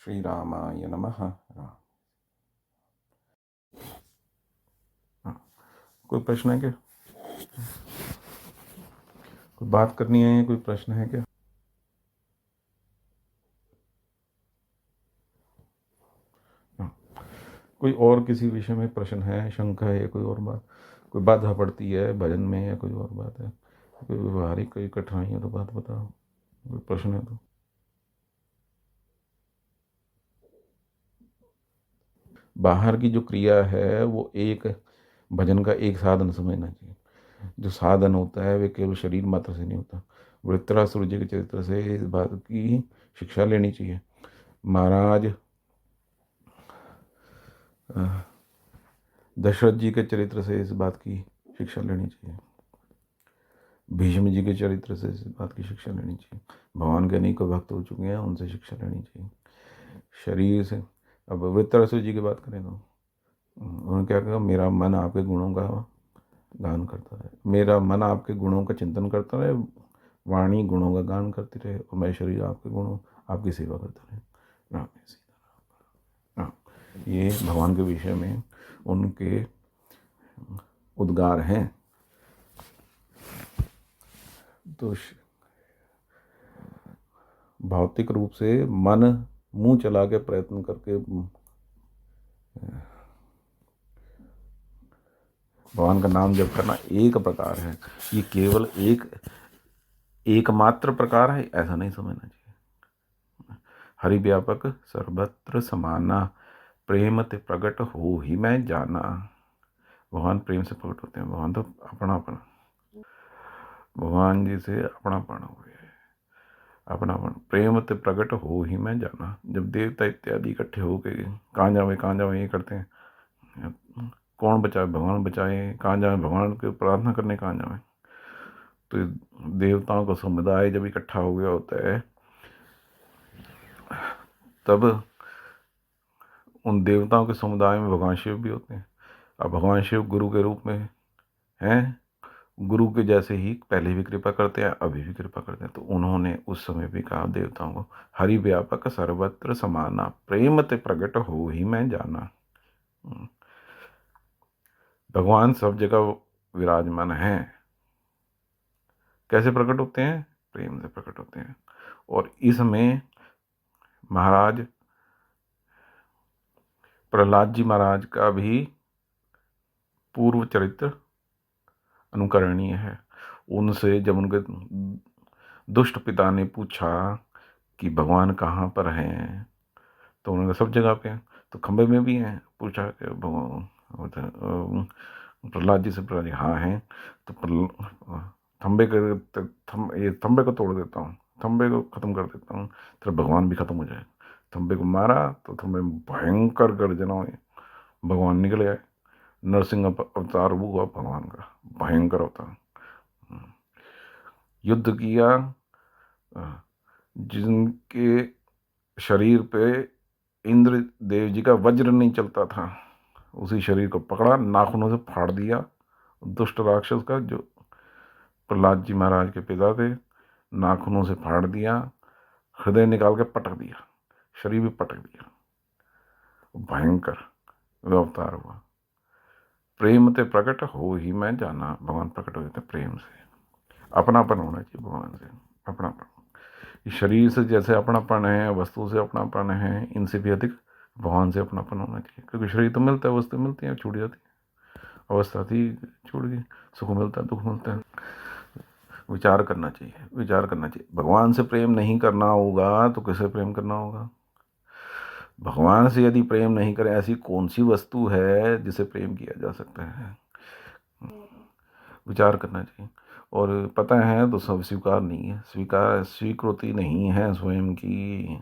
श्री रामाय नमः। कोई प्रश्न है क्या? कोई बात करनी है? कोई प्रश्न है क्या? कोई और किसी विषय में प्रश्न है, शंका है, या कोई और बात, कोई बाधा पड़ती है भजन में, या कोई और बात है, कोई व्यवहारिक कोई कठिनाई है तो बात बताओ। कोई प्रश्न है तो। बाहर की जो क्रिया है वो एक भजन का एक साधन समझना चाहिए। जो साधन होता है वे केवल शरीर मात्र से नहीं होता। वृत्रासुर जी के चरित्र से इस बात की शिक्षा लेनी चाहिए। महाराज दशरथ जी के चरित्र से इस बात की शिक्षा लेनी चाहिए। भीष्म जी के चरित्र से इस बात की शिक्षा लेनी चाहिए। भगवान के अनेकों भक्त हो चुके हैं, उनसे शिक्षा लेनी चाहिए। शरीर से अब वृत्रासुर जी की बात करें तो उन्होंने क्या कहा, मेरा मन आपके गुणों का गान करता रहे, मेरा मन आपके गुणों का चिंतन करता रहे, वाणी गुणों का गान करती रहे, और मैं शरीर आपके गुणों आपकी सेवा करता रहे। राम सीता राम। ये भगवान के विषय में उनके उद्गार हैं। तो भौतिक रूप से मन मुंह चला के प्रयत्न करके भगवान का नाम जप करना एक प्रकार है। ये केवल एकमात्र प्रकार है ऐसा नहीं समझना चाहिए। हरि व्यापक सर्वत्र समाना, प्रेम ते प्रगट हो ही मैं जाना। भगवान प्रेम से प्रकट होते हैं। भगवान तो अपनापन, भगवान जी से अपनापन हो गया है। अपनापन प्रेम ते प्रगट हो ही मैं जाना। जब देवता इत्यादि इकट्ठे हो के कहाँ जावे ये करते हैं, कौन बचाए? भगवान बचाए। कहाँ जाए? भगवान की प्रार्थना करने कहाँ जाए? तो देवताओं का समुदाय जब इकट्ठा हो गया होता है तब उन देवताओं के समुदाय में भगवान शिव भी होते हैं। अब भगवान शिव गुरु के रूप में हैं, गुरु के जैसे ही पहले भी कृपा करते हैं, अभी भी कृपा करते हैं। तो उन्होंने उस समय भी कहा देवताओं को, हरि व्यापक सर्वत्र समाना, प्रेम ते प्रगट हो ही मैं जाना। भगवान सब जगह विराजमान हैं। कैसे प्रकट होते हैं? प्रेम से प्रकट होते हैं। और इसमें महाराज प्रहलाद जी महाराज का भी पूर्व चरित्र अनुकरणीय है। उनसे जब उनके दुष्ट पिता ने पूछा कि भगवान कहाँ पर हैं, तो उन्होंने कहा सब जगह पे हैं। तो खंबे में भी हैं। पूछा कि प्रहलाद जी से, प्रहलाद जी हाँ हैं। तो थंबे को तोड़ देता हूँ, थंबे को खत्म कर देता हूँ, तेरा भगवान भी खत्म हो जाए। थंबे को मारा तो थंबे में भयंकर गर्जना हुई, भगवान निकल आए। नरसिंह अवतार वो हुआ भगवान का, भयंकर अवतार। युद्ध किया, जिनके शरीर पे इंद्र देव जी का वज्र नहीं चलता था, उसी शरीर को पकड़ा, नाखूनों से फाड़ दिया। दुष्ट राक्षस का, जो प्रहलाद जी महाराज के पिता थे, नाखूनों से फाड़ दिया, हृदय निकाल के पटक दिया, शरीर भी पटक दिया। भयंकर अवतार हुआ। प्रेम ते प्रकट हो ही मैं जाना। भगवान प्रकट हो जाते प्रेम से। अपनापन होना चाहिए भगवान से, अपनापन। शरीर से जैसे अपनापन है, वस्तु से अपनापन है, इनसे भी अधिक भगवान से अपनापन होना चाहिए। क्योंकि शरीर तो मिलता है, वस्तु मिलती है, छूट जाती है, अवस्था थी छूट गई, सुख मिलता है, दुख मिलता है। विचार करना चाहिए, विचार करना चाहिए। भगवान से प्रेम नहीं करना होगा तो किससे प्रेम करना होगा? भगवान से यदि प्रेम नहीं करें, ऐसी कौन सी वस्तु है जिसे प्रेम किया जा सकता है? विचार करना चाहिए। और पता है तो सब स्वीकार नहीं है, स्वीकृति नहीं है, स्वयं की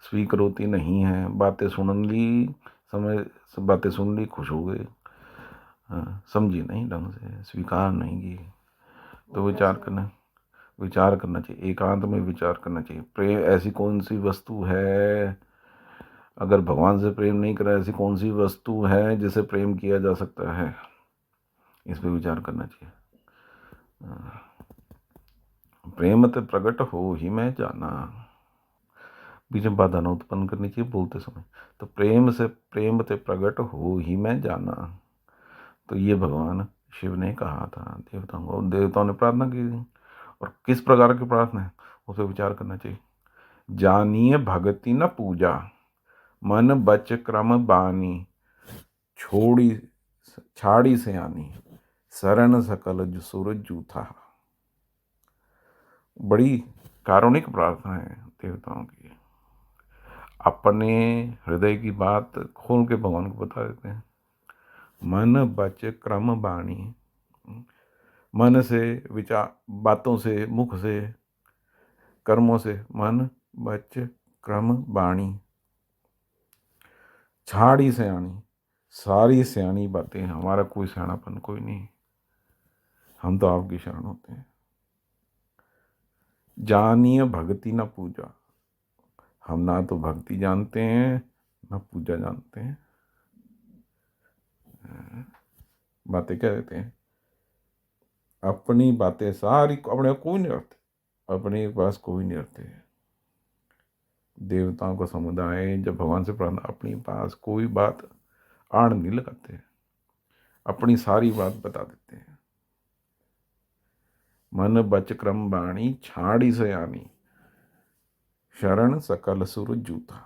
स्वीकृति नहीं है। बातें सुन ली, समय बातें सुन ली, खुश हो गए, हाँ, समझी नहीं ढंग से, स्वीकार नहीं की। तो विचार करना चाहिए, एकांत में विचार करना चाहिए। प्रेम ऐसी कौन सी वस्तु है, अगर भगवान से प्रेम नहीं करें, ऐसी कौन सी वस्तु है जिसे प्रेम किया जा सकता है? इस पर विचार करना चाहिए। प्रेम ते प्रगट हो ही मैं जाना। बीच में बाधा न उत्पन्न करनी चाहिए बोलते समय। तो प्रेम से प्रेम ते प्रकट हो ही मैं जाना, तो ये भगवान शिव ने कहा था देवताओं को। देवताओं ने प्रार्थना की थी, और किस प्रकार की प्रार्थना है उसे विचार करना चाहिए। जानिए भगति न पूजा, मन बच क्रम बानी, छोड़ी छाड़ी से आनी, शरण सकल सुर जूथा। बड़ी कारुणिक प्रार्थना है देवताओं की। अपने हृदय की बात खोल के भगवान को बता देते हैं। मन बच क्रम बाणी, मन से, विचार, बातों से, मुख से, कर्मों से, मन बच क्रम बाणी, छाड़ी सयानी, सारी सयानी बातें। हमारा कोई सयानापन कोई नहीं, हम तो आपकी शरण होते हैं। जानिए भक्ति न पूजा, हम ना तो भक्ति जानते हैं ना पूजा जानते हैं। बातें क्या देते हैं, अपनी बातें सारी अपने कोई नहीं रखते, अपने पास कोई नहीं रखते। देवताओं का समुदाय जब भगवान से प्रार्थना, अपनी पास कोई बात आड़ नहीं लगाते, अपनी सारी बात बता देते हैं। मन बच क्रम बाणी, छाड़ी से आनी, शरण सकल सुर जूथा।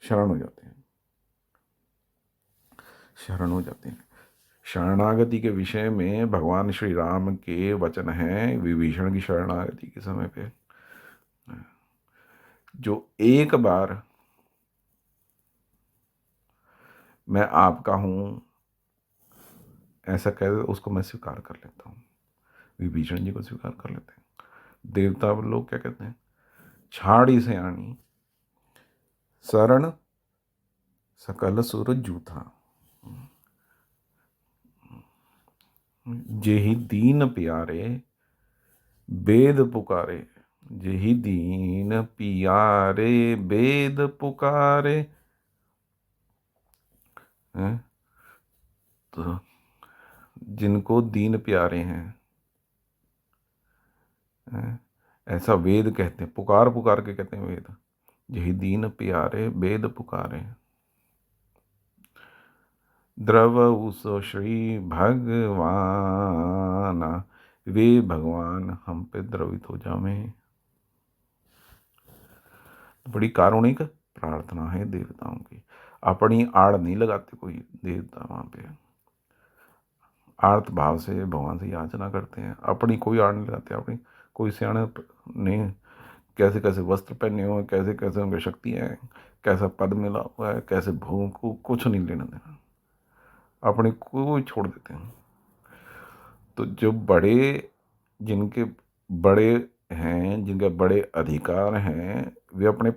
शरण हो जाते हैं, शरण हो जाते हैं। शरणागति के विषय में भगवान श्री राम के वचन हैं विभीषण की शरणागति के समय पे। जो एक बार मैं आपका हूं ऐसा कह दे, उसको मैं स्वीकार कर लेता हूं। विभीषण जी को स्वीकार कर लेते हैं। देवता लोग क्या कहते हैं, छाड़ी से आनी, शरण सकल सुर जूथा, जेहि दीन प्यारे वेद पुकारे, जेहि दीन पियारे वेद पुकारे। हैं? तो जिनको दीन प्यारे हैं, ऐसा वेद कहते हैं, पुकार पुकार के कहते हैं वेद। यही दीन प्यारे वेद पुकारे, द्रव उस श्री भगवान, वे भगवान हम पे द्रवित हो जावे। बड़ी कारुणिक प्रार्थना है देवताओं की। अपनी आड़ नहीं लगाते कोई देवता, वहां पे आर्त भाव से भगवान से याचना करते हैं, अपनी कोई आड़ नहीं लगाते। अपनी कोई सियाने नहीं, कैसे कैसे वस्त्र पहने हुए, कैसे कैसे उनकी शक्तियाँ हैं, कैसा पद मिला हुआ है, कैसे भोग को, कुछ नहीं लेना देना, अपने को छोड़ देते हैं। तो जो बड़े, जिनके बड़े हैं, जिनके बड़े अधिकार हैं, वे अपने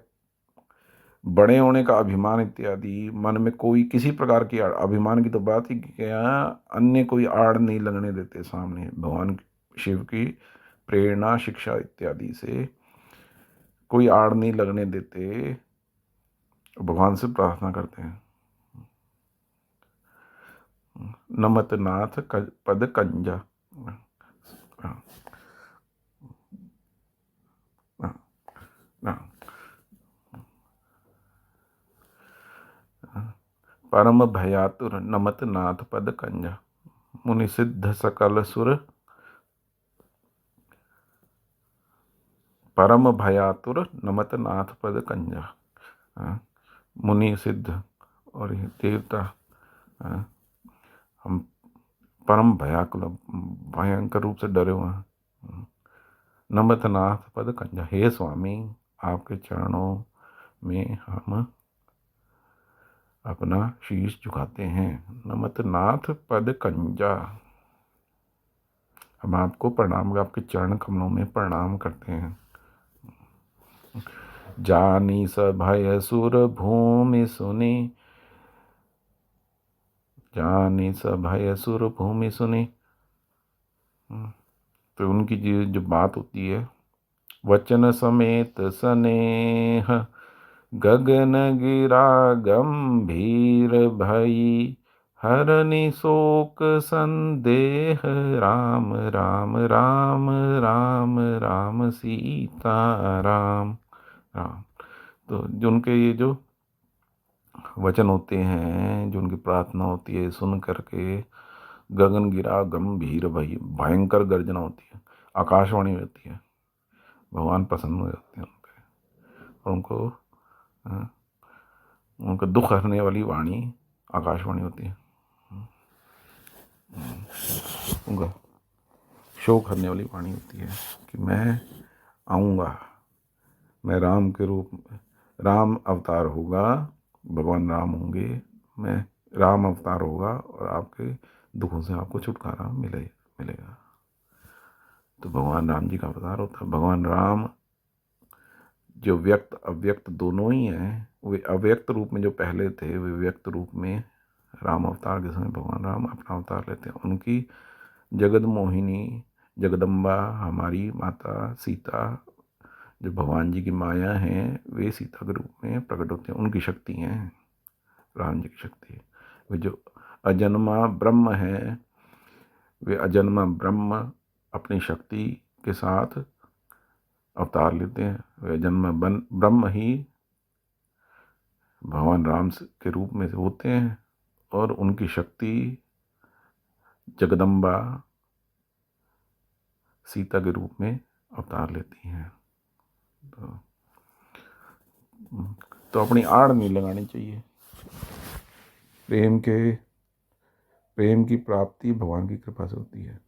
बड़े होने का अभिमान इत्यादि मन में कोई किसी प्रकार की अभिमान की तो बात ही क्या, अन्य कोई आड़ नहीं लगने देते सामने भगवान शिव की प्रेरणा शिक्षा इत्यादि से कोई आड़ नहीं लगने देते, भगवान से प्रार्थना करते हैं। नमत नाथ पद कंजा, परम भयातुर नमत नाथ पद कंजा, मुनि सिद्ध सकल सुर, परम भयातुर नमत नाथ पद कंजा। मुनि सिद्ध और देवता, हम परम भयाकुल, भयंकर रूप से डरे हुए हैं। नमत नाथ पद कंजा, हे स्वामी आपके चरणों में हम अपना शीश झुकाते हैं। नमत नाथ पद कंजा, हम आपको प्रणाम, आपके चरण कमलों में प्रणाम करते हैं। जानी सभय सुर भूमि सुनी, जानी सभय सुर भूमि सुनी। तो उनकी जो बात होती है, वचन समेत स्नेह गगन गिरा गंभीर भई, हरनि शोक संदेह, राम राम राम राम राम सीता राम। हाँ, तो जो उनके ये जो वचन होते हैं, जो उनकी प्रार्थना होती है, सुन करके गगन गिरा गंभीर भई, भयंकर गर्जना होती है, आकाशवाणी होती है, भगवान प्रसन्न हो जाते हैं उन पे, और उनको उनका दुख हरने वाली वाणी आकाशवाणी होती है, उनका शोक हरने वाली वाणी होती है कि मैं आऊँगा, मैं राम के रूप में, राम अवतार होगा, भगवान राम होंगे, मैं राम अवतार होगा और आपके दुखों से आपको छुटकारा मिलेगा। तो भगवान राम जी का अवतार होता है। भगवान राम जो व्यक्त अव्यक्त दोनों ही हैं, वे अव्यक्त रूप में जो पहले थे, वे व्यक्त रूप में राम अवतार के समय भगवान राम अपना अवतार लेते हैं। उनकी जगत मोहिनी जगदम्बा हमारी माता सीता, जो भगवान जी की माया हैं, वे सीता के रूप में प्रकट होते हैं। उनकी शक्ति हैं, राम जी की शक्ति है। वे जो अजन्मा ब्रह्म है, वे अजन्मा ब्रह्म अपनी शक्ति के साथ अवतार लेते हैं। वे अजन्मा ब्रह्म ही भगवान राम के रूप में होते हैं, और उनकी शक्ति जगदम्बा सीता के रूप में अवतार लेती हैं। तो, तो अपनी आड़ नहीं लगानी चाहिए। प्रेम की प्राप्ति भगवान की कृपा से होती है।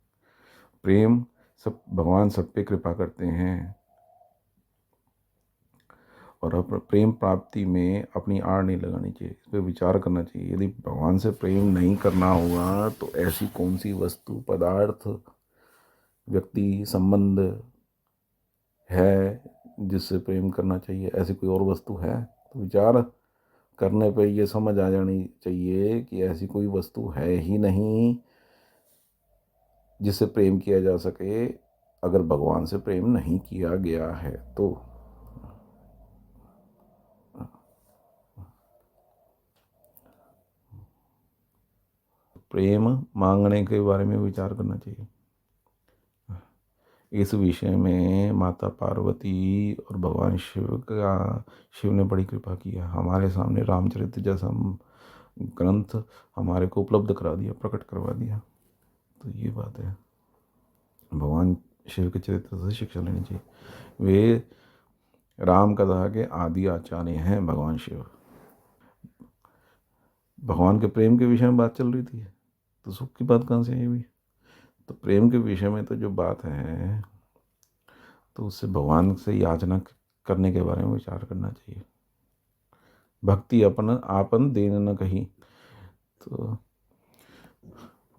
भगवान सब पे कृपा करते हैं, और प्रेम प्राप्ति में अपनी आड़ नहीं लगानी चाहिए, इस पर विचार करना चाहिए। यदि भगवान से प्रेम नहीं करना होगा तो ऐसी कौन सी वस्तु, पदार्थ, व्यक्ति, संबंध है जिससे प्रेम करना चाहिए? ऐसी कोई और वस्तु है? तो विचार करने पे ये समझ आ जानी चाहिए कि ऐसी कोई वस्तु है ही नहीं जिससे प्रेम किया जा सके, अगर भगवान से प्रेम नहीं किया गया है तो। प्रेम मांगने के बारे में विचार करना चाहिए। इस विषय में माता पार्वती और भगवान शिव ने बड़ी कृपा किया। हमारे सामने रामचरित्र जैसा ग्रंथ हमारे को उपलब्ध करा दिया, प्रकट करवा दिया। तो ये बात है, भगवान शिव के चरित्र से शिक्षा लेनी चाहिए। वे राम कथा के आदि आचार्य हैं भगवान शिव। भगवान के प्रेम के विषय में बात चल रही थी, तो सुख की बात कहाँ से आई हुई? तो प्रेम के विषय में तो जो बात है, तो उससे भगवान से याचना करने के बारे में विचार करना चाहिए। भक्ति अपन आपन देन न कही। तो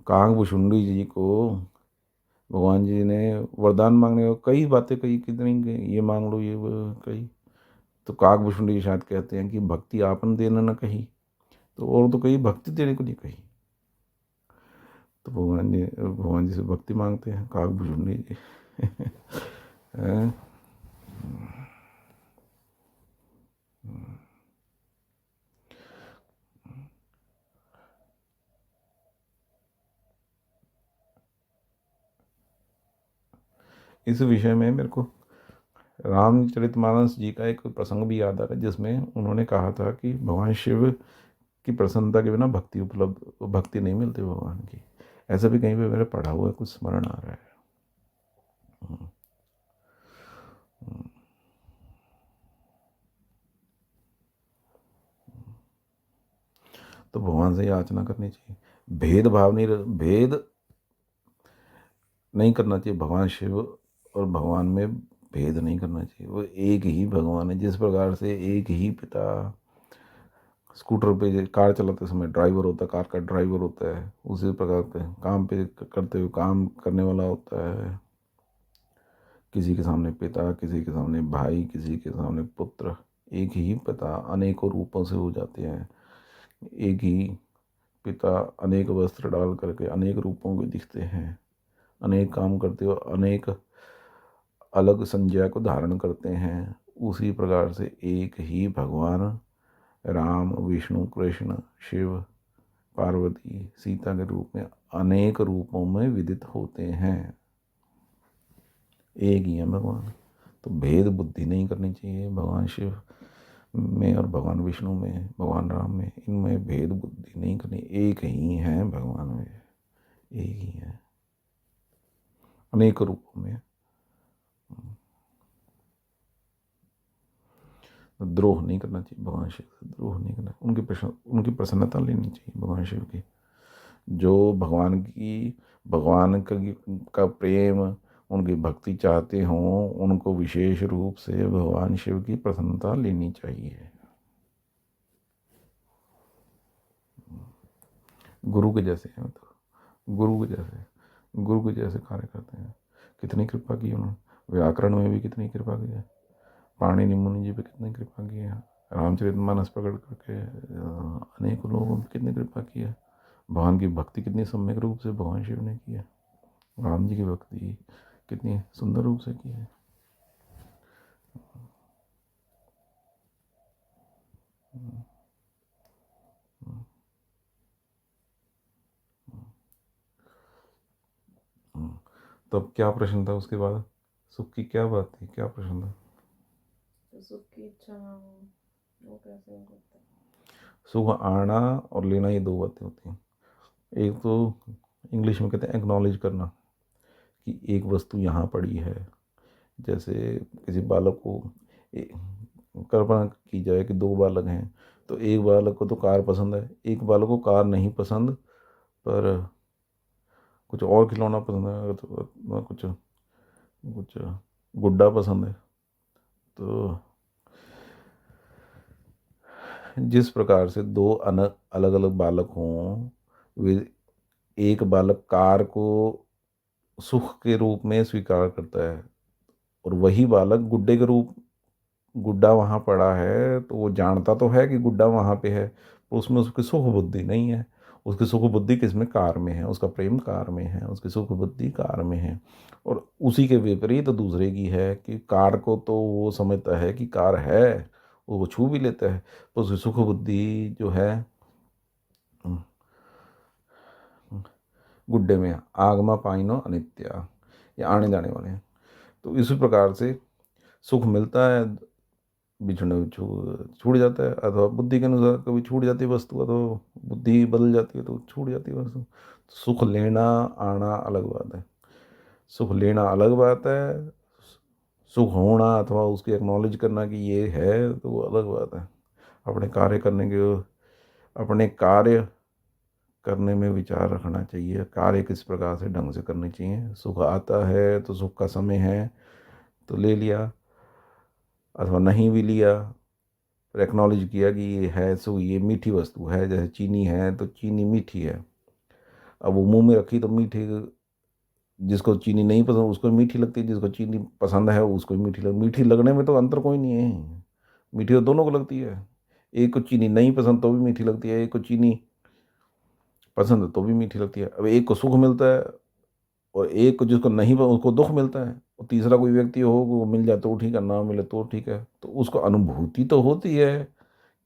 काकभूषुंडी जी को भगवान जी ने वरदान मांगने को कई बातें कही, कितनी ये मांग लो, ये वो कही। तो काकभूषुंडी जी शायद कहते हैं कि भक्ति आपन देन न कही, तो और तो कहीं भक्ति देने को नहीं कही। तो भगवान जी से भक्ति मांगते हैं काकभूषुंडी जी। हैं? इस विषय में मेरे को रामचरितमानस जी का एक प्रसंग भी याद आ रहा है, जिसमें उन्होंने कहा था कि भगवान शिव की प्रसन्नता के बिना भक्ति नहीं मिलती भगवान की। ऐसा भी कहीं पे मेरे पढ़ा हुआ है, कुछ स्मरण आ रहा है। तो भगवान से याचना करनी चाहिए। भेद नहीं करना चाहिए। भगवान शिव और भगवान में भेद नहीं करना चाहिए। वो एक ही भगवान है। जिस प्रकार से एक ही पिता स्कूटर पे कार चलाते समय ड्राइवर होता है, कार का ड्राइवर होता है, उसी प्रकार पे काम पे करते हुए काम करने वाला होता है। किसी के सामने पिता, किसी के सामने भाई, किसी के सामने पुत्र। एक ही पिता अनेकों रूपों से हो जाते हैं। एक ही पिता अनेक वस्त्र डाल करके अनेक रूपों के दिखते हैं। अनेक काम करते हुए अनेक अलग संज्ञा को धारण करते हैं। उसी प्रकार से एक ही भगवान राम, विष्णु, कृष्ण, शिव, पार्वती, सीता के रूप में अनेक रूपों में विदित होते हैं। एक ही है भगवान। तो भेद बुद्धि नहीं करनी चाहिए भगवान शिव में और भगवान विष्णु में, भगवान राम में, इनमें भेद बुद्धि नहीं करनी। एक ही है भगवान में, एक ही है अनेक रूपों में। तो द्रोह नहीं करना चाहिए भगवान शिव से, द्रोह नहीं करना, उनकी प्रसन्नता लेनी चाहिए भगवान शिव की। जो भगवान का प्रेम, उनकी भक्ति चाहते हों, उनको विशेष रूप से भगवान शिव की प्रसन्नता लेनी चाहिए। गुरु के जैसे हैं तो, गुरु के जैसे कार्य करते हैं। कितनी कृपा की उन्होंने, व्याकरण में भी कितनी कृपा की है, पाणिनि मुनि जी पे कितनी कृपा की है, रामचरितमानस प्रकट करके अनेक लोगों पे कितनी कृपा की है। भगवान की भक्ति कितनी सम्यक रूप से भगवान शिव ने की है, राम जी की भक्ति कितनी सुंदर रूप से की है। तो अब क्या प्रश्न था उसके बाद, सुख की क्या बात थी, क्या प्रश्न था? तो सुख की इच्छा ना हो वो कैसे हो सकता है? सुख आना और लेना, ये दो बातें होती हैं। एक तो इंग्लिश में कहते हैं एक्नॉलेज करना, कि एक वस्तु यहाँ पड़ी है। जैसे किसी बालक को कल्पना की जाए कि दो बालक हैं, तो एक बालक को तो कार पसंद है, एक बालक को कार नहीं पसंद, पर कुछ और खिलौना पसंद है, तो कुछ कुछ गुड्डा पसंद है। तो जिस प्रकार से दो अलग अलग बालक हों, वे एक बालक कार को सुख के रूप में स्वीकार करता है, और वही बालक गुड्डे के रूप, गुड्डा वहाँ पड़ा है तो वो जानता तो है कि गुड्डा वहाँ पे है, पर उसमें उसकी सुख बुद्धि नहीं है। उसकी सुख बुद्धि किसमें, कार में है, उसका प्रेम कार में है, उसकी सुख बुद्धि कार में है। और उसी के विपरीत तो दूसरे की है कि कार को तो वो समझता है कि कार है, वो छू भी लेता है, तो उसकी सुख बुद्धि जो है गुड्डे में है। आगमा पाइनो अनित्या, ये आने जाने वाले हैं। तो इसी प्रकार से सुख मिलता है, बिछड़ने छूट जाता है, अथवा बुद्धि के अनुसार कभी छूट जाती है वस्तु, अथवा बुद्धि बदल जाती है तो छूट जाती है वस्तु। सुख लेना आना अलग बात है, सुख लेना अलग बात है, सुख होना अथवा उसकी एक्नॉलेज करना कि ये है तो वो अलग बात है। अपने कार्य करने के, अपने कार्य करने में विचार रखना चाहिए, कार्य किस प्रकार से ढंग से करने चाहिए। सुख आता है तो सुख का समय है तो ले लिया, अथवा नहीं भी लिया, पर एक्नॉलेज किया कि ये है, सो ये मीठी वस्तु है। जैसे चीनी है तो चीनी मीठी है, अब वो मुंह में रखी तो मीठी, जिसको चीनी नहीं पसंद उसको मीठी लगती है, जिसको चीनी पसंद है उसको मीठी मीठी लगने में तो अंतर कोई नहीं है, मीठी तो दोनों को लगती है। एक को चीनी नहीं पसंद तो भी मीठी लगती है, एक को चीनी पसंद है तो भी मीठी लगती है। अब एक को सुख मिलता है और एक को जिसको नहीं उसको दुख मिलता है, और तीसरा कोई व्यक्ति हो वो मिल जाए तो ठीक है, ना मिले तो ठीक है, तो उसको अनुभूति तो होती है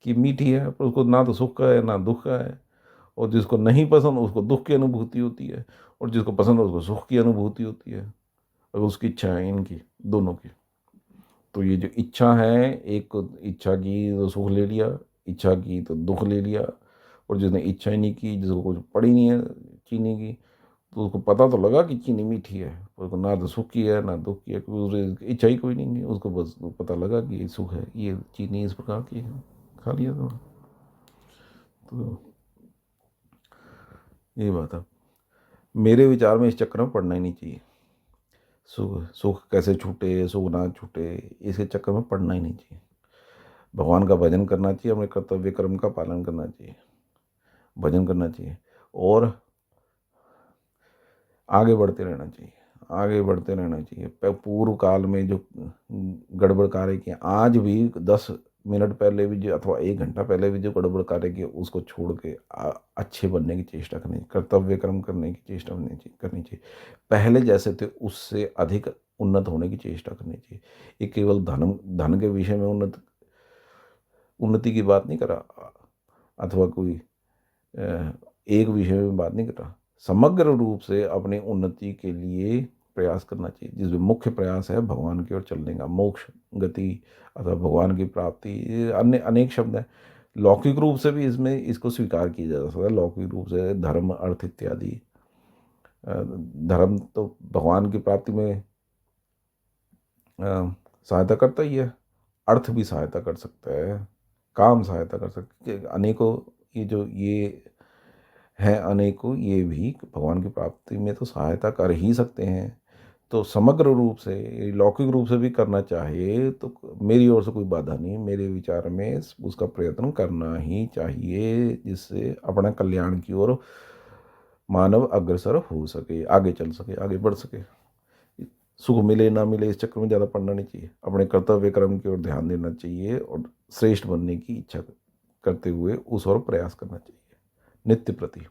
कि मीठी है, पर उसको ना तो सुख का है ना दुख का है। और जिसको नहीं पसंद उसको दुख की अनुभूति होती है, और जिसको पसंद है उसको सुख की अनुभूति होती है, अगर उसकी इच्छा है, इनकी दोनों की। तो ये जो इच्छा है, एक को इच्छा की तो सुख ले लिया, इच्छा की तो दुख ले लिया। और जिसने इच्छा ही नहीं की, जिसको कुछ पड़ी नहीं है चीनी की, तो उसको पता तो लगा कि चीनी मीठी है, पर उसको ना तो सुख की है ना दुख की है, क्योंकि उसकी इच्छा ही कोई नहीं है, उसको बस पता लगा कि ये सुख है, ये चीनी इस प्रकार की है, खा लिया तो ये बात है। मेरे विचार में इस चक्कर में पड़ना ही नहीं चाहिए। सुख सुख कैसे छूटे, सुख ना छूटे, इसके चक्कर में पड़ना ही नहीं चाहिए। भगवान का भजन करना चाहिए, अपने कर्तव्य कर्म का पालन करना चाहिए, भजन करना चाहिए, और आगे बढ़ते रहना चाहिए, आगे बढ़ते रहना चाहिए। पूर्व काल में जो गड़बड़ कार्य किए, आज भी 10 मिनट पहले भी जो, अथवा 1 घंटा पहले भी जो गड़बड़ कार्य किए, उसको छोड़ के अच्छे बनने की चेष्टा करनी चाहिए, कर्तव्य कर्म करने की चेष्टा करनी चाहिए। पहले जैसे थे उससे अधिक उन्नत होने की चेष्टा करनी चाहिए। ये केवल धन धन के विषय में उन्नति की बात नहीं कर रहा, अथवा कोई एक विषय में बात नहीं कर रहा, समग्र रूप से अपनी उन्नति के लिए प्रयास करना चाहिए, जिसमें मुख्य प्रयास है भगवान की ओर चलने का, मोक्ष गति अथवा भगवान की प्राप्ति। ये अन्य अनेक शब्द हैं। लौकिक रूप से भी इसमें इसको स्वीकार किया जा सकता है, लौकिक रूप से धर्म अर्थ इत्यादि। धर्म तो भगवान की प्राप्ति में सहायता करता ही है, अर्थ भी सहायता कर सकता है, काम सहायता कर सकता है, अनेकों ये हैं अनेकों, ये भी भगवान की प्राप्ति में तो सहायता कर ही सकते हैं। तो समग्र रूप से लौकिक रूप से भी करना चाहिए तो मेरी ओर से कोई बाधा नहीं, मेरे विचार में उसका प्रयत्न करना ही चाहिए, जिससे अपना कल्याण की ओर मानव अग्रसर हो सके, आगे चल सके, आगे बढ़ सके। सुख मिले ना मिले इस चक्कर में ज़्यादा पड़ना नहीं चाहिए, अपने कर्तव्य कर्म की ओर ध्यान देना चाहिए और श्रेष्ठ बनने की इच्छा करते हुए उस ओर प्रयास करना चाहिए, नित्य प्रति,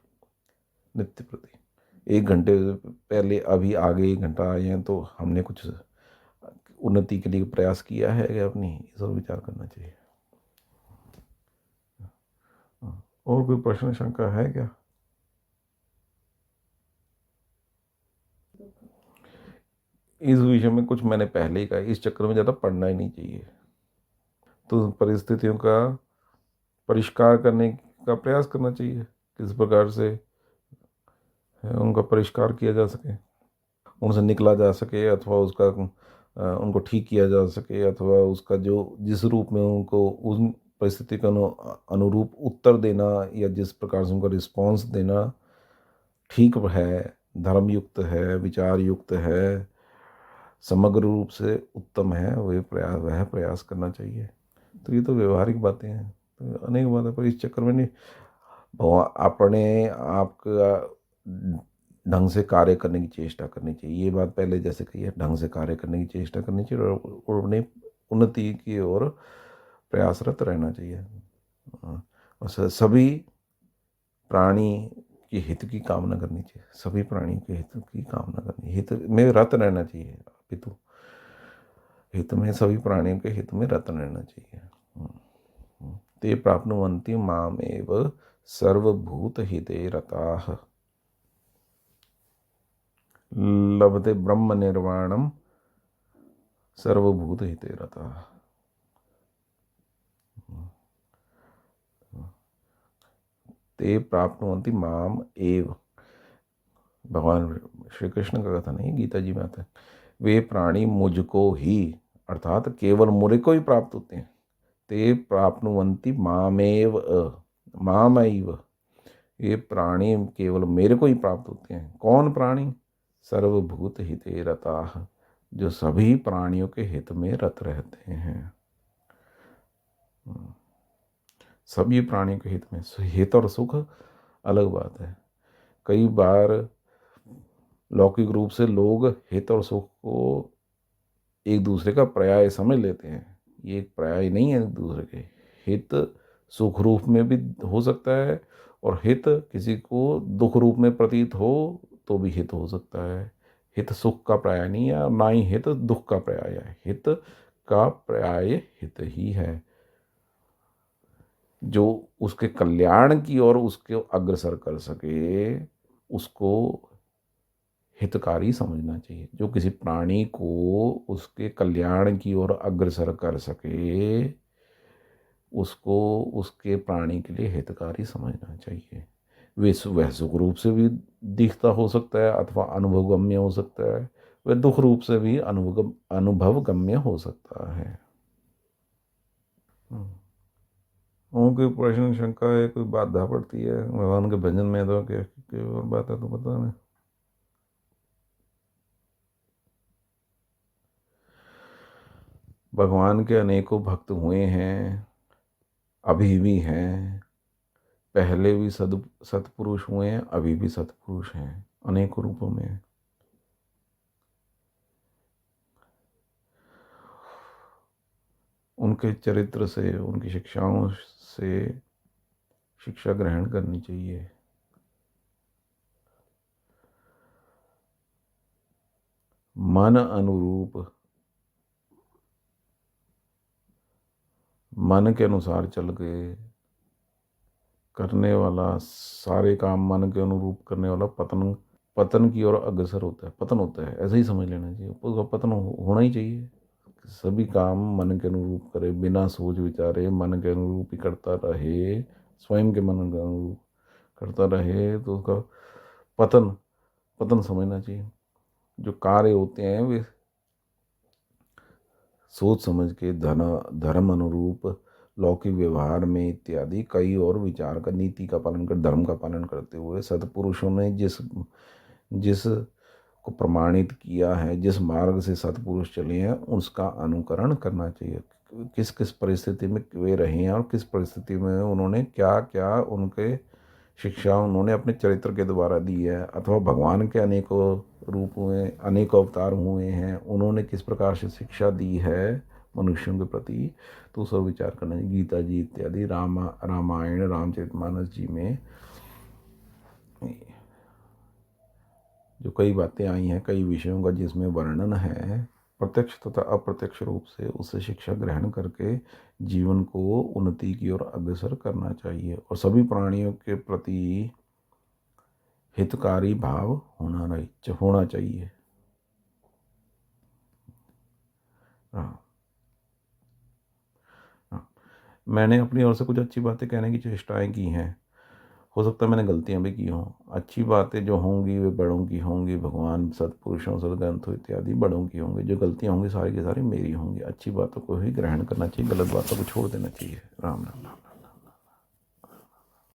नित्य प्रति। 1 घंटे पहले अभी आगे 1 घंटा आए हैं तो हमने कुछ उन्नति के लिए प्रयास किया है क्या अपनी, इस ओर विचार करना चाहिए। और कोई प्रश्न शंका है क्या? इस विषय में कुछ मैंने पहले ही कहा, इस चक्कर में ज़्यादा पढ़ना ही नहीं चाहिए। तो परिस्थितियों का परिष्कार करने का प्रयास करना चाहिए, किस प्रकार से उनका परिष्कार किया जा सके, उनसे निकला जा सके, अथवा उसका उनको ठीक किया जा सके, अथवा उसका जो जिस रूप में उनको उस परिस्थिति का अनुरूप उत्तर देना या जिस प्रकार से उनका रिस्पॉन्स देना ठीक है, धर्मयुक्त है, विचार युक्त है, समग्र रूप से उत्तम है, वह प्रयास करना चाहिए। तो ये तो व्यवहारिक बातें हैं, तो अनेक बातें, पर इस चक्कर में नहीं भगवान अपने आप का ढंग से कार्य करने की चेष्टा करनी चाहिए। ये बात पहले जैसे कही है, ढंग से कार्य करने की चेष्टा करनी चाहिए और उन्हें उन्नति की ओर प्रयासरत रहना चाहिए। और सभी प्राणी के हित की कामना करनी चाहिए, सभी प्राणियों के हित की कामना करनी, हित में रत रहना चाहिए, अपितु हित में, सभी प्राणियों के हित में रत रहना चाहिए। ते प्राप्नुवन्ति मामेव सर्वभूत हिते रताः लभते ब्रह्म निर्वाणम सर्वभूत हिते रताः। ते प्राप्नुवन्ति माम एव, भगवान श्री कृष्ण का कथन है, गीता जी में आता है, वे प्राणी मुझको ही, अर्थात केवल मुझे को ही प्राप्त होते हैं। ते प्राप्नुवन्ति मामेव, मामैव, ये प्राणी केवल मेरे को ही प्राप्त होते हैं। कौन प्राणी? सर्वभूत हिते रताः, जो सभी प्राणियों के हित में रत रहते हैं। सभी प्राणियों के हित में, हित और सुख अलग बात है। कई बार लौकिक रूप से लोग हित और सुख को एक दूसरे का पर्याय समझ लेते हैं। ये एक पर्याय नहीं है एक दूसरे के। हित सुख रूप में भी हो सकता है और हित किसी को दुख रूप में प्रतीत हो तो भी हित हो सकता है। हित सुख का पर्याय नहीं है, ना ही हित दुख का पर्याय है। हित का पर्याय हित ही है, जो उसके कल्याण की ओर उसको अग्रसर कर सके, उसको हितकारी समझना चाहिए। जो किसी प्राणी को उसके कल्याण की ओर अग्रसर कर सके, उसको उसके प्राणी के लिए हितकारी समझना चाहिए। वह सुख रूप से भी दिखता हो सकता है अथवा अनुभवगम्य हो सकता है, वह दुख रूप से भी अनुभवगम्य हो सकता है। कोई प्रश्न शंका है, कोई बाधा पड़ती है भगवान के भजन में, तो क्या कोई और बात है तो पता नहीं। भगवान के अनेकों भक्त हुए हैं, अभी भी हैं, पहले भी सत्पुरुष हुए हैं, अभी भी सत्पुरुष हैं, अनेकों रूपों में। उनके चरित्र से, उनकी शिक्षाओं से शिक्षा ग्रहण करनी चाहिए। मन अनुरूप, मन के अनुसार चल के करने वाला, सारे काम मन के अनुरूप करने वाला पतन पतन की ओर अग्रसर होता है, पतन होता है, ऐसा ही समझ लेना चाहिए। उसका पतन होना ही चाहिए। सभी काम मन के अनुरूप करे, बिना सोच विचारे मन के अनुरूप ही करता रहे, स्वयं के मन के अनुरूप करता रहे, तो उसका पतन पतन समझना चाहिए। जो कार्य होते हैं वे सोच समझ के धर्म अनुरूप लौकिक व्यवहार में इत्यादि कई और विचार का, नीति का पालन कर, धर्म का पालन करते हुए सत्पुरुषों ने जिस जिस को प्रमाणित किया है, जिस मार्ग से सत्पुरुष चले हैं, उसका अनुकरण करना चाहिए। किस किस परिस्थिति में वे रहे हैं और किस परिस्थिति में उन्होंने क्या क्या उनके शिक्षा उन्होंने अपने चरित्र के द्वारा दी है, अथवा भगवान के अनेकों रूप हुए, अनेकों अवतार हुए हैं, उन्होंने किस प्रकार से शिक्षा दी है मनुष्यों के प्रति, तो सब विचार करना चाहिए। गीता जी इत्यादि, रामायण, रामचरितमानस जी में जो कई बातें आई हैं, कई विषयों का जिसमें वर्णन है, प्रत्यक्ष तथा अप्रत्यक्ष रूप से उससे शिक्षा ग्रहण करके जीवन को उन्नति की ओर अग्रसर करना चाहिए और सभी प्राणियों के प्रति हितकारी भाव होना चाहिए। हाँ, हाँ। मैंने अपनी ओर से कुछ अच्छी बातें कहने की चेष्टाएं की हैं। हो सकता है मैंने गलतियां भी की हों। अच्छी बातें जो होंगी वे बड़ों की होंगी, भगवान, सत्पुरुषों, सदग्रंथों इत्यादि बड़ों की होंगी। जो गलतियां होंगी सारी की सारी मेरी होंगी। अच्छी बातों को ही ग्रहण करना चाहिए, गलत बातों को छोड़ देना चाहिए। राम राम।